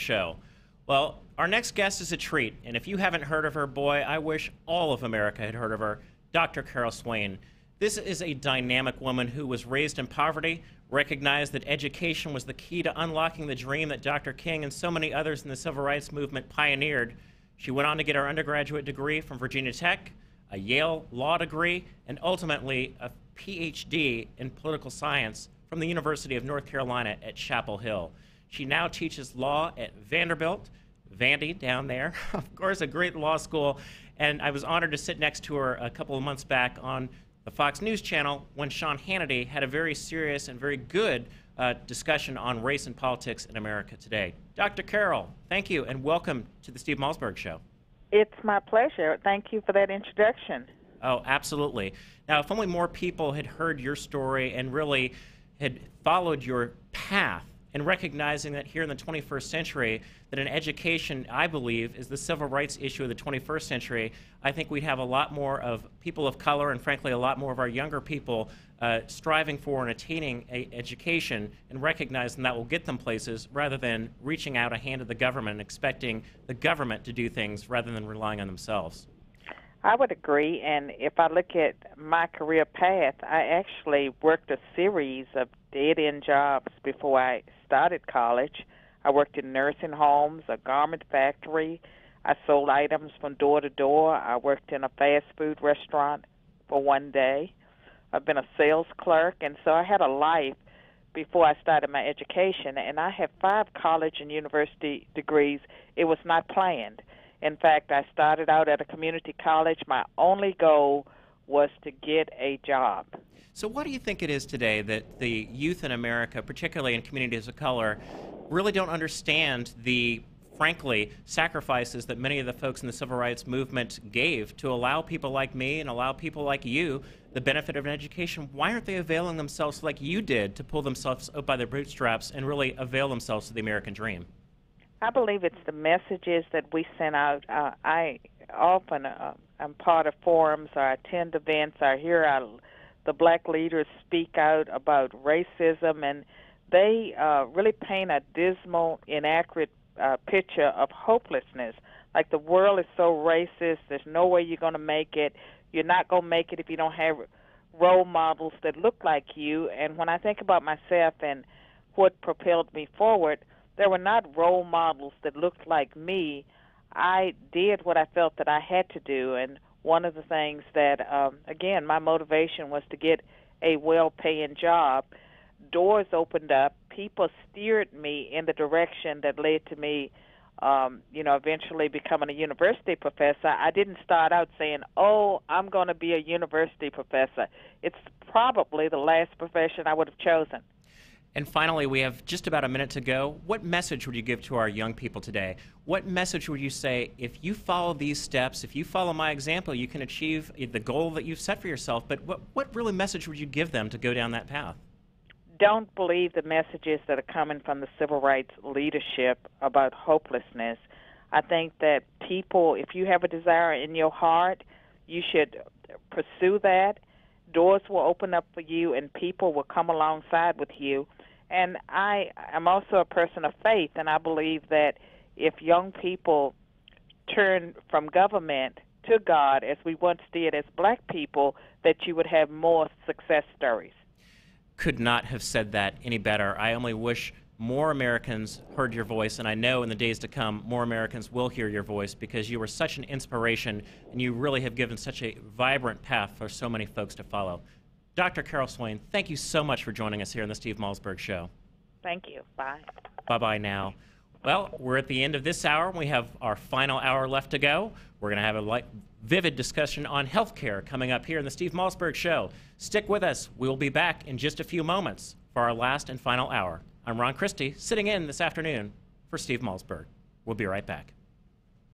Show. Well, our next guest is a treat, and if you haven't heard of her, boy, I wish all of America had heard of her, Dr. Carol Swain. This is a dynamic woman who was raised in poverty, recognized that education was the key to unlocking the dream that Dr. King and so many others in the civil rights movement pioneered. She went on to get her undergraduate degree from Virginia Tech, a Yale law degree, and ultimately a PhD in political science from the University of North Carolina at Chapel Hill. She now teaches law at Vanderbilt, Vandy down there, of course, a great law school, and I was honored to sit next to her a couple of months back on the Fox News channel when Sean Hannity had a very serious and very good discussion on race and politics in America today. Dr. Carol, thank you, and welcome to the Steve Malzberg Show. It's my pleasure. Thank you for that introduction. Oh, absolutely. Now, if only more people had heard your story and really had followed your path and recognizing that here in the 21st century, that an education, I believe, is the civil rights issue of the 21st century, I think we'd have a lot more of people of color and, frankly, a lot more of our younger people striving for and attaining an education and recognizing that will get them places rather than reaching out a hand to the government and expecting the government to do things rather than relying on themselves. I would agree, and if I look at my career path, I actually worked a series of dead-end jobs before I started college. I worked in nursing homes, a garment factory. I sold items from door to door. I worked in a fast food restaurant for one day. I've been a sales clerk, and so I had a life before I started my education, and I have 5 college and university degrees. It was not planned. In fact, I started out at a community college. My only goal was to get a job. So what do you think it is today that the youth in America, particularly in communities of color, really don't understand the, frankly, sacrifices that many of the folks in the civil rights movement gave to allow people like me and allow people like you the benefit of an education? Why aren't they availing themselves like you did to pull themselves up by their bootstraps and really avail themselves of the American dream? I believe it's the messages that we send out. I often I'm part of forums or I attend events. I hear the black leaders speak out about racism, and they really paint a dismal, inaccurate picture of hopelessness. Like the world is so racist, there's no way you're going to make it. You're not going to make it if you don't have role models that look like you. And when I think about myself and what propelled me forward, there were not role models that looked like me. I did what I felt that I had to do, and one of the things that, again, my motivation was to get a well-paying job. Doors opened up. People steered me in the direction that led to me, eventually becoming a university professor. I didn't start out saying, oh, I'm going to be a university professor. It's probably the last profession I would have chosen. And finally, we have just about a minute to go. What message would you give to our young people today? What message would you say, if you follow these steps, if you follow my example, you can achieve the goal that you've set for yourself, but what really message would you give them to go down that path? Don't believe the messages that are coming from the civil rights leadership about hopelessness. I think that people, if you have a desire in your heart, you should pursue that. Doors will open up for you, and people will come alongside with you. And I am also a person of faith, and I believe that if young people turn from government to God, as we once did as black people, that you would have more success stories. Could not have said that any better. I only wish more Americans heard your voice, and I know in the days to come, more Americans will hear your voice because you were such an inspiration, and you really have given such a vibrant path for so many folks to follow. Dr. Carol Swain, thank you so much for joining us here on the Steve Malzberg Show. Thank you. Bye. Bye-bye now. Well, we're at the end of this hour. We have our final hour left to go. We're going to have a vivid discussion on healthcare coming up here in the Steve Malzberg Show. Stick with us. We'll be back in just a few moments for our last and final hour. I'm Ron Christie, sitting in this afternoon for Steve Malzberg. We'll be right back.